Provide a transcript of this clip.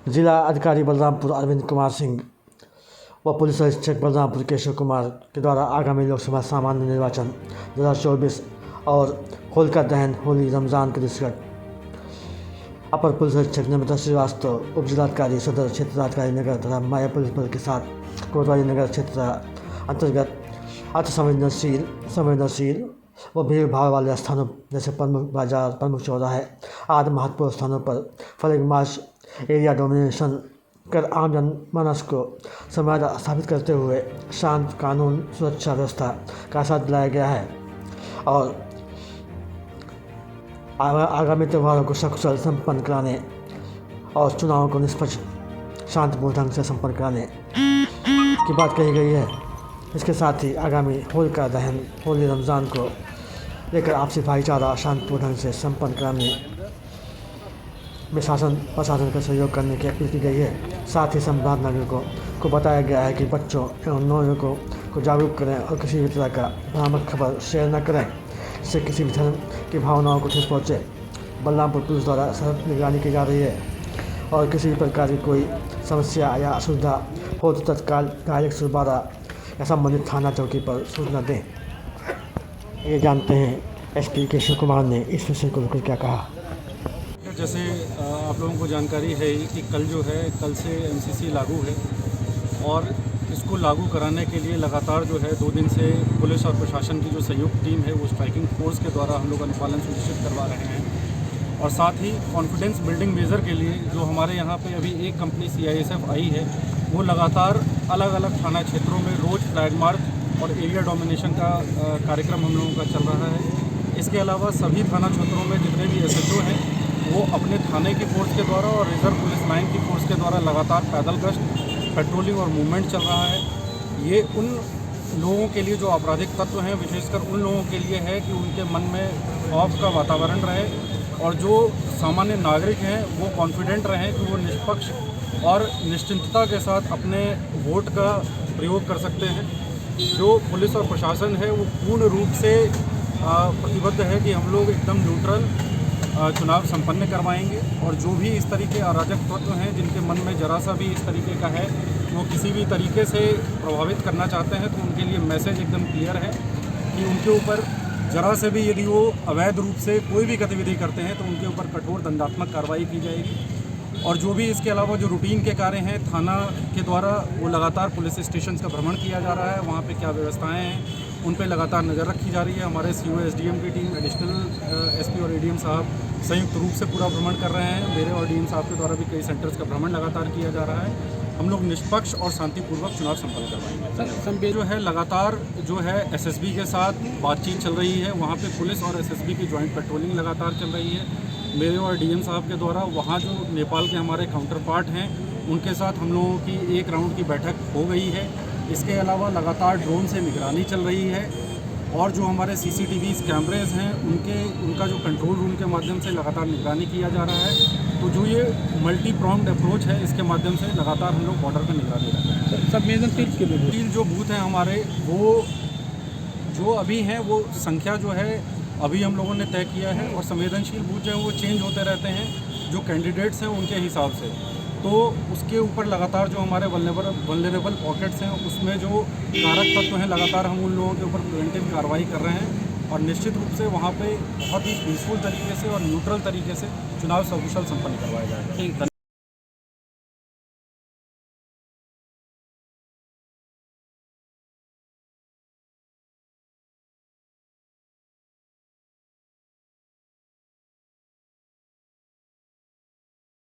जिला अधिकारी बलरामपुर अरविंद कुमार सिंह व पुलिस अधीक्षक बलरामपुर केशव कुमार के द्वारा आगामी लोकसभा सामान्य निर्वाचन 2024 और होलिका दहन होली रमज़ान के दृष्टिगत अपर पुलिस अधीक्षक नमिता श्रीवास्तव, उप जिलाधिकारी सदर क्षेत्राधिकारी नगर तथा माया पुलिस बल के साथ कोतवाली नगर क्षेत्र अंतर्गत अति संवेदनशील व भीड़ भाड़ वाले स्थानों जैसे प्रमुख बाजार, प्रमुख चौराहे आदि महत्वपूर्ण स्थानों पर फ्लैग मार्च, एरिया डोमिनेशन कर आम जनमानस को संवाद स्थापित करते हुए शांत कानून सुरक्षा व्यवस्था का साथ दिलाया गया है और आगामी त्योहारों को सकुशल संपन्न कराने और चुनावों को निष्पक्ष शांतिपूर्ण ढंग से संपन्न कराने की बात कही गई है। इसके साथ ही आगामी होलिका दहन होली रमज़ान को लेकर आपसी भाईचारा शांतिपूर्ण ढंग से संपन्न कराने में शासन प्रशासन का सहयोग करने की अपील की गई है। साथ ही संबद्ध नागरिकों को बताया गया है कि बच्चों एवं नागरिकों को जागरूक करें और किसी भी तरह का भ्रामक खबर शेयर न करें जिससे किसी भी धर्म की भावनाओं को ठेस पहुँचे। बलरामपुर पुलिस द्वारा सतत निगरानी की जा रही है और किसी भी प्रकार की कोई समस्या या असुविधा हो तो तत्काल 112 या संबंधित थाना चौकी पर सूचना दें। ये जानते हैं एसपी केशव कुमार ने इस विषय को लेकर क्या कहा। जैसे आप लोगों को जानकारी है कि कल से एमसीसी लागू है और इसको लागू कराने के लिए लगातार जो है 2 दिन से पुलिस और प्रशासन की जो संयुक्त टीम है वो स्ट्राइकिंग फोर्स के द्वारा हम लोग अनुपालन सुनिश्चित करवा रहे हैं। और साथ ही कॉन्फिडेंस बिल्डिंग मेजर के लिए जो हमारे यहाँ पे अभी एक कंपनी CISF आई है वो लगातार अलग अलग थाना क्षेत्रों में रोज़ फ्लैग मार्च और एरिया डोमिनेशन का कार्यक्रम हम लोगों का चल रहा है। इसके अलावा सभी थाना क्षेत्रों में जितने भी SHO हैं वो अपने थाने की फोर्स के द्वारा और रिजर्व पुलिस लाइन की फोर्स के द्वारा लगातार पैदल गश्त, पेट्रोलिंग और मूवमेंट चल रहा है। ये उन लोगों के लिए जो आपराधिक तत्व हैं, विशेषकर उन लोगों के लिए है कि उनके मन में खौफ का वातावरण रहे और जो सामान्य नागरिक हैं वो कॉन्फिडेंट रहें कि वो निष्पक्ष और निश्चिंतता के साथ अपने वोट का प्रयोग कर सकते हैं। जो पुलिस और प्रशासन है वो पूर्ण रूप से प्रतिबद्ध है कि हम लोग एकदम न्यूट्रल चुनाव संपन्न करवाएंगे और जो भी इस तरीके अराजक तत्व हैं जिनके मन में जरा सा भी इस तरीके का है वो किसी भी तरीके से प्रभावित करना चाहते हैं तो उनके लिए मैसेज एकदम क्लियर है कि उनके ऊपर जरा से भी यदि वो अवैध रूप से कोई भी गतिविधि करते हैं तो उनके ऊपर कठोर दंडात्मक कार्रवाई की जाएगी। और जो भी इसके अलावा जो रूटीन के कार्य हैं थाना के द्वारा वो लगातार पुलिस स्टेशन का भ्रमण किया जा रहा है, वहाँ पे क्या व्यवस्थाएं हैं उन पे लगातार नज़र रखी जा रही है। हमारे CO SDM की टीम, एडिशनल SP और ADM साहब संयुक्त रूप से पूरा भ्रमण कर रहे हैं। मेरे और DM साहब के द्वारा भी कई सेंटर्स का भ्रमण लगातार किया जा रहा है। हम लोग निष्पक्ष और शांतिपूर्वक चुनाव संपन्न करवाएंगे। जो है लगातार जो है SSB के साथ बातचीत चल रही है, वहाँ पे पुलिस और SSB की ज्वाइंट पेट्रोलिंग लगातार चल रही है। मेरे और DM साहब के द्वारा वहाँ जो नेपाल के हमारे काउंटर पार्ट हैं उनके साथ हम लोगों की एक राउंड की बैठक हो गई है। इसके अलावा लगातार ड्रोन से निगरानी चल रही है और जो हमारे CCTV कैमरेज हैं उनका जो कंट्रोल रूम के माध्यम से लगातार निगरानी किया जा रहा है। तो जो ये मल्टी प्रॉम्ड अप्रोच है इसके माध्यम से लगातार हम लोग बॉर्डर पर निगरानी रख रहे हैं। संवेदनशील जो बूथ हैं हमारे वो जो अभी हैं वो संख्या जो है अभी हम लोगों ने तय किया है और संवेदनशील बूथ जो है वो चेंज होते रहते हैं जो कैंडिडेट्स हैं उनके हिसाब से। तो उसके ऊपर लगातार जो हमारे वल्नरेबल पॉकेट्स हैं उसमें जो कारक तत्व हैं लगातार हम उन लोगों के ऊपर प्रिवेंटिव कार्रवाई कर रहे हैं और निश्चित रूप से वहाँ पे बहुत ही पीसफुल तरीके से और न्यूट्रल तरीके से चुनाव सकुशल संपन्न करवाया जाएगा।